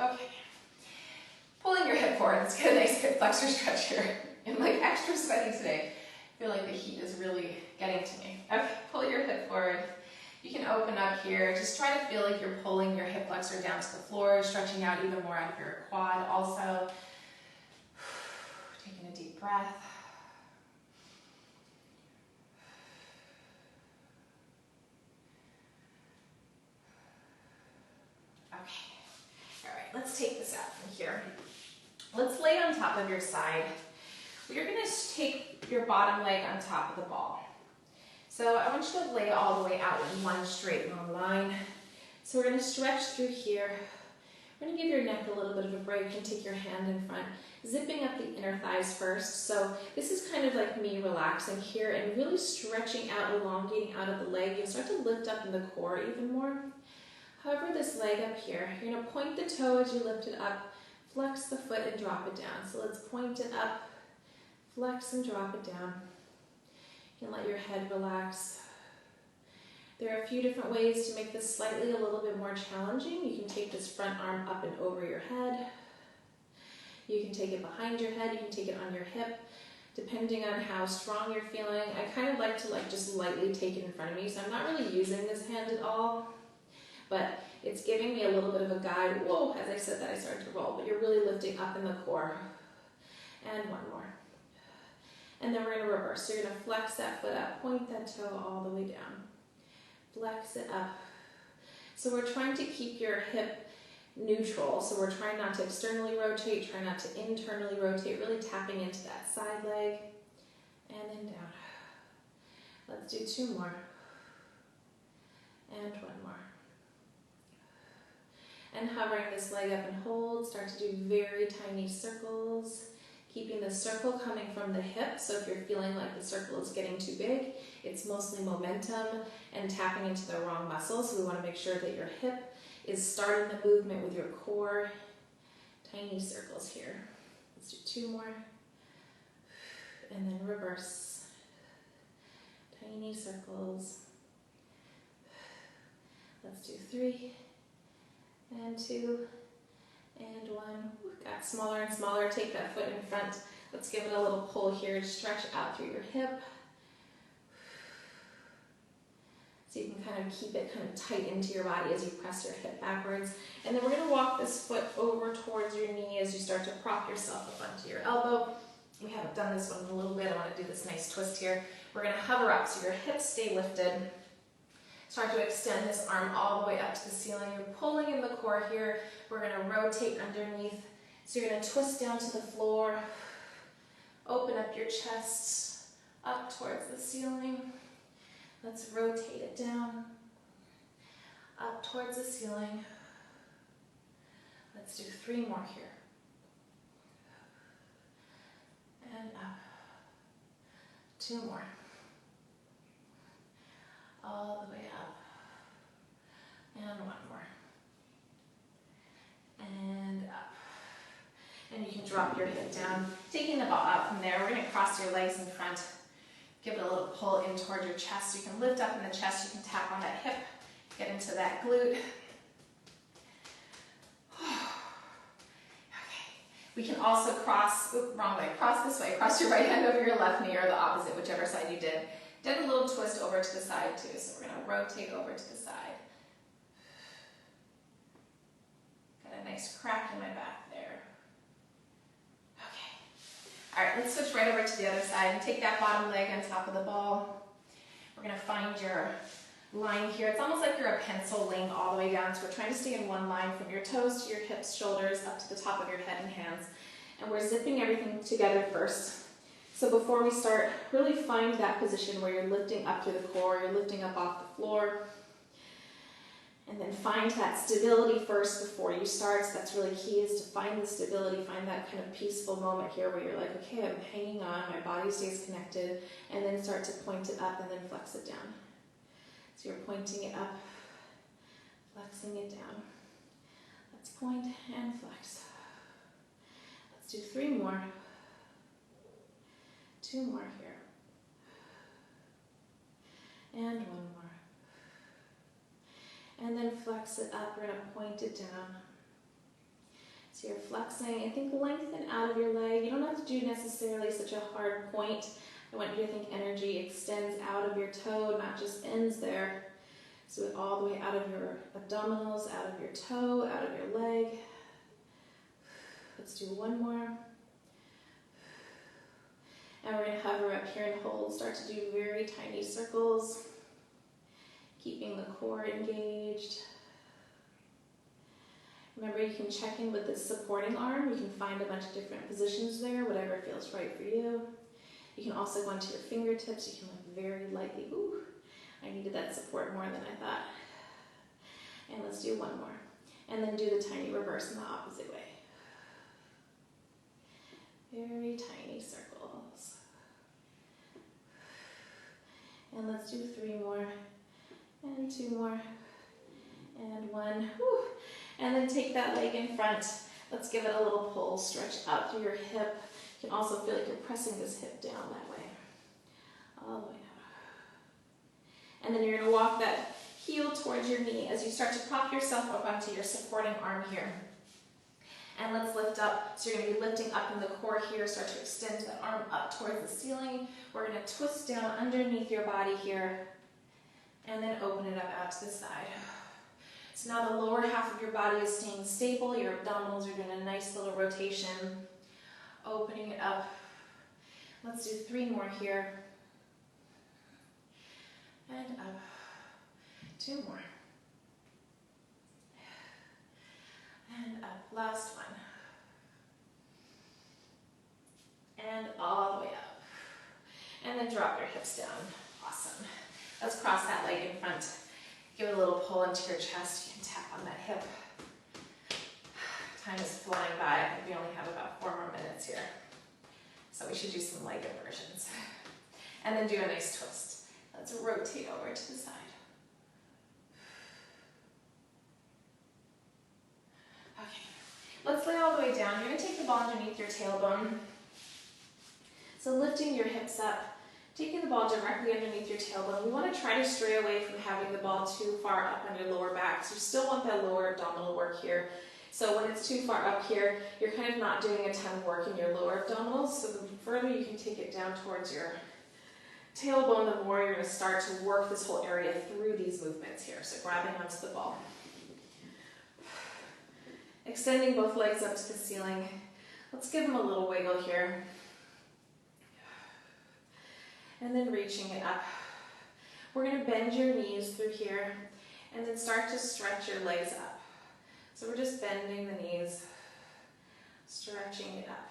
Okay. Pulling your hip forward. Let's get a nice hip flexor stretch here. I'm like extra sweaty today. I feel like the heat is really getting to me. Okay, pull your hip forward. You can open up here. Just try to feel like you're pulling your hip flexor down to the floor, stretching out even more out of your quad also. Taking a deep breath. Okay, all right, let's take this out from here. Let's lay on top of your side. You're going to take your bottom leg on top of the ball. So I want you to lay all the way out in one straight long line. So we're going to stretch through here. We're going to give your neck a little bit of a break and take your hand in front, zipping up the inner thighs first. So this is kind of like me relaxing here and really stretching out, elongating out of the leg. You'll start to lift up in the core even more. Hover this leg up here. You're going to point the toe as you lift it up, flex the foot and drop it down. So let's point it up, flex and drop it down. You can let your head relax. There are a few different ways to make this slightly a little bit more challenging. You can take this front arm up and over your head. You can take it behind your head. You can take it on your hip, depending on how strong you're feeling. I kind of like to just lightly take it in front of me, so I'm not really using this hand at all, but it's giving me a little bit of a guide. Whoa, as I said that I started to roll, but you're really lifting up in the core. And 1 more. And then we're going to reverse. So you're going to flex that foot up, point that toe all the way down. Flex it up. So we're trying to keep your hip neutral. So we're trying not to externally rotate, try not to internally rotate, really tapping into that side leg. And then down. Let's do 2 more. And 1 more. And hovering this leg up and hold, start to do very tiny circles. Keeping the circle coming from the hip, so if you're feeling like the circle is getting too big, it's mostly momentum and tapping into the wrong muscle, so we want to make sure that your hip is starting the movement with your core. Tiny circles here. Let's do 2 more. And then reverse. Tiny circles. Let's do 3 and 2 and 1. Got smaller and smaller. Take that foot in front. Let's give it a little pull here to stretch out through your hip. So you can kind of keep it kind of tight into your body as you press your hip backwards. And then we're going to walk this foot over towards your knee as you start to prop yourself up onto your elbow. We haven't done this one in a little bit. I want to do this nice twist here. We're going to hover up so your hips stay lifted. Start to extend this arm all the way up to the ceiling. You're pulling in the core here. We're going to rotate underneath. So you're going to twist down to the floor. Open up your chest up towards the ceiling. Let's rotate it down. Up towards the ceiling. Let's do 3 more here. And up. 2 more. All the way up. And 1 more. And up. And you can drop your hip down. Taking the ball out from there, we're going to cross your legs in front. Give it a little pull in toward your chest. You can lift up in the chest. You can tap on that hip. Get into that glute. Okay. We can also cross, wrong way, cross this way. Cross your right hand over your left knee or the opposite, whichever side you did. Did a little twist over to the side too. So we're going to rotate over to the side. Got a nice crack in my back there. Okay. All right, let's switch right over to the other side and take that bottom leg on top of the ball. We're going to find your line here. It's almost like you're a pencil laying all the way down. So we're trying to stay in one line from your toes to your hips, shoulders, up to the top of your head and hands. And we're zipping everything together first. So before we start, really find that position where you're lifting up through the core, you're lifting up off the floor. And then find that stability first before you start. So that's really key, is to find the stability, find that kind of peaceful moment here where you're like, okay, I'm hanging on, my body stays connected, and then start to point it up and then flex it down. So you're pointing it up, flexing it down. Let's point and flex. Let's do 3 more. 2 more here. And 1 more. And then flex it up. We're going to point it down. So you're flexing. I think lengthen out of your leg. You don't have to do necessarily such a hard point. I want you to think energy extends out of your toe, not just ends there. So all the way out of your abdominals, out of your toe, out of your leg. Let's do 1 more. And we're going to hover up here and hold. Start to do very tiny circles, keeping the core engaged. Remember, you can check in with this supporting arm. You can find a bunch of different positions there, whatever feels right for you. You can also go into your fingertips. You can like very lightly, ooh, I needed that support more than I thought. And let's do 1 more. And then do the tiny reverse in the opposite way. Very tiny circles. And let's do 3 more. And 2 more. And 1. Whew. And then take that leg in front. Let's give it a little pull. Stretch out through your hip. You can also feel like you're pressing this hip down that way. All the way out. And then you're going to walk that heel towards your knee as you start to prop yourself up onto your supporting arm here. And let's lift up. So you're going to be lifting up in the core here. Start to extend that arm up towards the ceiling. We're going to twist down underneath your body here. And then open it up out to the side. So now the lower half of your body is staying stable. Your abdominals are doing a nice little rotation. Opening it up. Let's do 3 more here. And up. 2 more. And up. Last one. And all the way up. And then drop your hips down. Awesome. Let's cross that leg in front. Give it a little pull into your chest. You can tap on that hip. Time is flying by. I think we only have about 4 more minutes here. So we should do some lighter versions. And then do a nice twist. Let's rotate over to the side. Okay. Let's lay all the way down. You're going to take the ball underneath your tailbone. So lifting your hips up. Taking the ball directly underneath your tailbone. We want to try to stray away from having the ball too far up on your lower back. So you still want that lower abdominal work here. So when it's too far up here, you're kind of not doing a ton of work in your lower abdominals. So the further you can take it down towards your tailbone, the more you're going to start to work this whole area through these movements here. So grabbing onto the ball. Extending both legs up to the ceiling. Let's give them a little wiggle here. And then reaching it up. We're going to bend your knees through here and then start to stretch your legs up. So we're just bending the knees, stretching it up.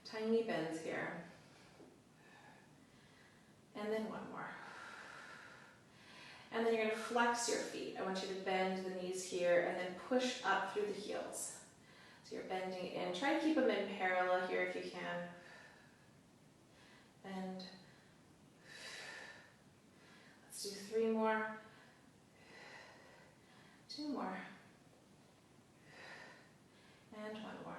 Tiny bends here. And then 1 more. And then you're going to flex your feet. I want you to bend the knees here and then push up through the heels. So you're bending in. Try to keep them in parallel here if you can. Bend. Let's do 3 more. 2 more. And 1 more.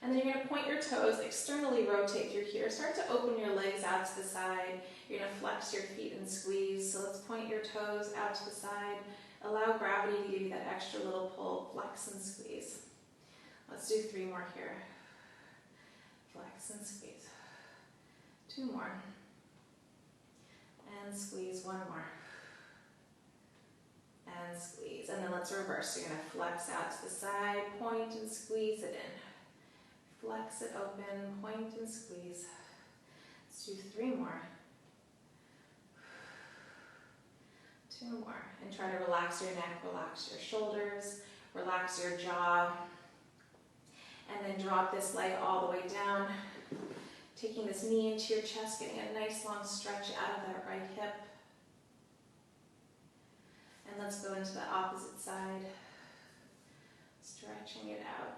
And then you're going to point your toes, externally rotate through here. Start to open your legs out to the side. You're going to flex your feet and squeeze. So let's point your toes out to the side. Allow gravity to give you that extra little pull. Flex and squeeze. Let's do 3 more here. Flex and squeeze. 2 more. And squeeze. 1 more. And squeeze. And then let's reverse. So you're going to flex out to the side, point and squeeze it in. Flex it open, point and squeeze. Let's do 3 more. 2 more. And try to relax your neck, relax your shoulders, relax your jaw. And then drop this leg all the way down. Taking this knee into your chest, getting a nice long stretch out of that right hip. And let's go into the opposite side. Stretching it out.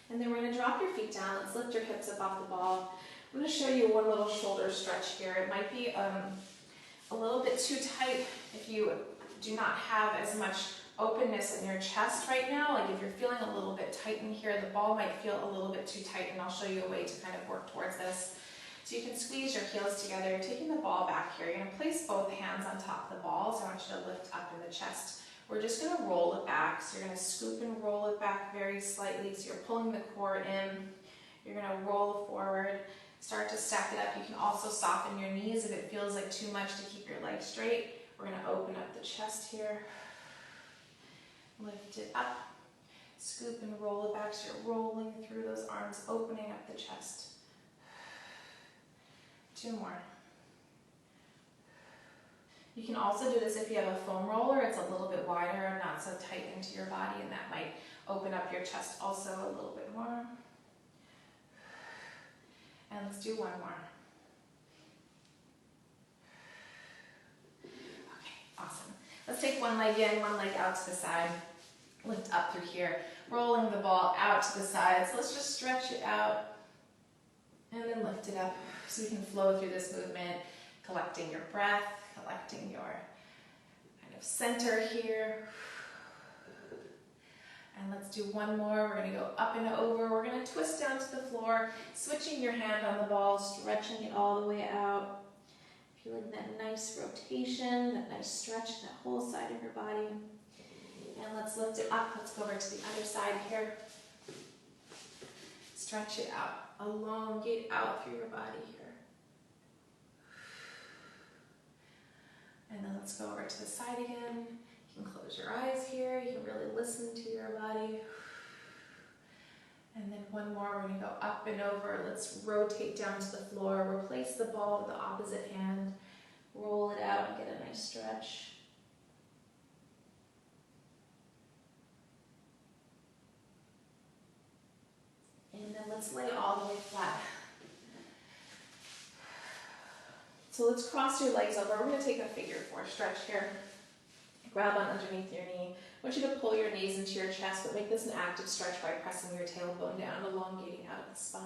And then we're going to drop your feet down. Let's lift your hips up off the ball. I'm going to show you one little shoulder stretch here. It might be a little bit too tight if you do not have as much openness in your chest right now. Like if you're feeling a little bit tight in here, the ball might feel a little bit too tight, and I'll show you a way to kind of work towards this. So you can squeeze your heels together, taking the ball back here. You're going to place both hands on top of the ball, so I want you to lift up in the chest. We're just going to roll it back. So you're going to scoop and roll it back very slightly. So you're pulling the core in. You're going to roll forward. Start to stack it up. You can also soften your knees if it feels like too much to keep your legs straight. We're going to open up the chest here. Lift it up. Scoop and roll it back. So you're rolling through those arms, opening up the chest. 2 more. You can also do this if you have a foam roller. It's a little bit wider and not so tight into your body, and that might open up your chest also a little bit more. And let's do 1 more. Okay, awesome. Let's take one leg in, one leg out to the side. Lift up through here, rolling the ball out to the side. So let's just stretch it out and then lift it up so you can flow through this movement, collecting your breath, collecting your kind of center here. And let's do 1 more. We're going to go up and over. We're going to twist down to the floor, switching your hand on the ball, stretching it all the way out. Feeling that nice rotation, that nice stretch in that whole side of your body. And let's lift it up. Let's go over to the other side here. Stretch it out. Elongate out through your body here. And then let's go over to the side again. You can close your eyes here. You can really listen to your body. And then 1 more. We're going to go up and over. Let's rotate down to the floor. Replace the ball with the opposite hand. Roll it out and get a nice stretch. And then let's lay all the way flat. So let's cross your legs over. We're going to take a figure 4 stretch here. Grab on underneath your knee. I want you to pull your knees into your chest, but make this an active stretch by pressing your tailbone down, elongating out of the spine.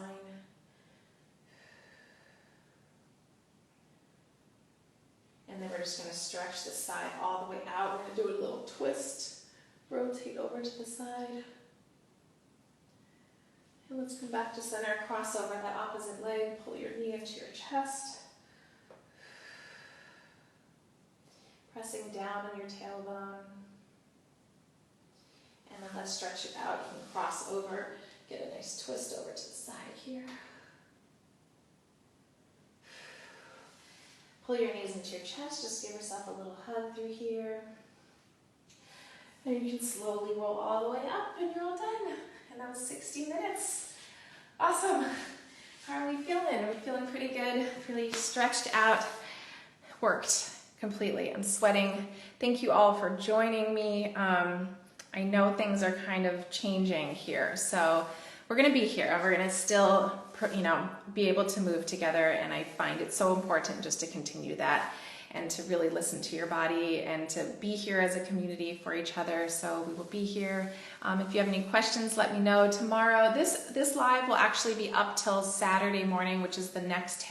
And then we're just going to stretch this side all the way out. We're going to do a little twist. Rotate over to the side. And let's come back to center. Cross over that opposite leg. Pull your knee into your chest. Pressing down on your tailbone. And then let's stretch it out. You can cross over. Get a nice twist over to the side here. Pull your knees into your chest. Just give yourself a little hug through here. And you can slowly roll all the way up and you're all done. And that was 60 minutes. Awesome. How are we feeling? Are we feeling pretty good? Really stretched out. Worked completely. I'm sweating. Thank you all for joining me. I know things are kind of changing here. So we're going to be here. We're going to still, be able to move together. And I find it so important just to continue that and to really listen to your body and to be here as a community for each other. So we will be here. If you have any questions, let me know. Tomorrow, this live will actually be up till Saturday morning, which is the next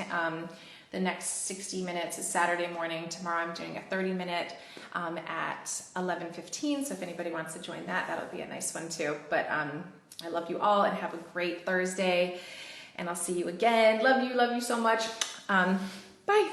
60 minutes is Saturday morning. Tomorrow I'm doing a 30-minute at 11:15. So if anybody wants to join that, that'll be a nice one too. But I love you all and have a great Thursday. And I'll see you again. Love you so much. Bye.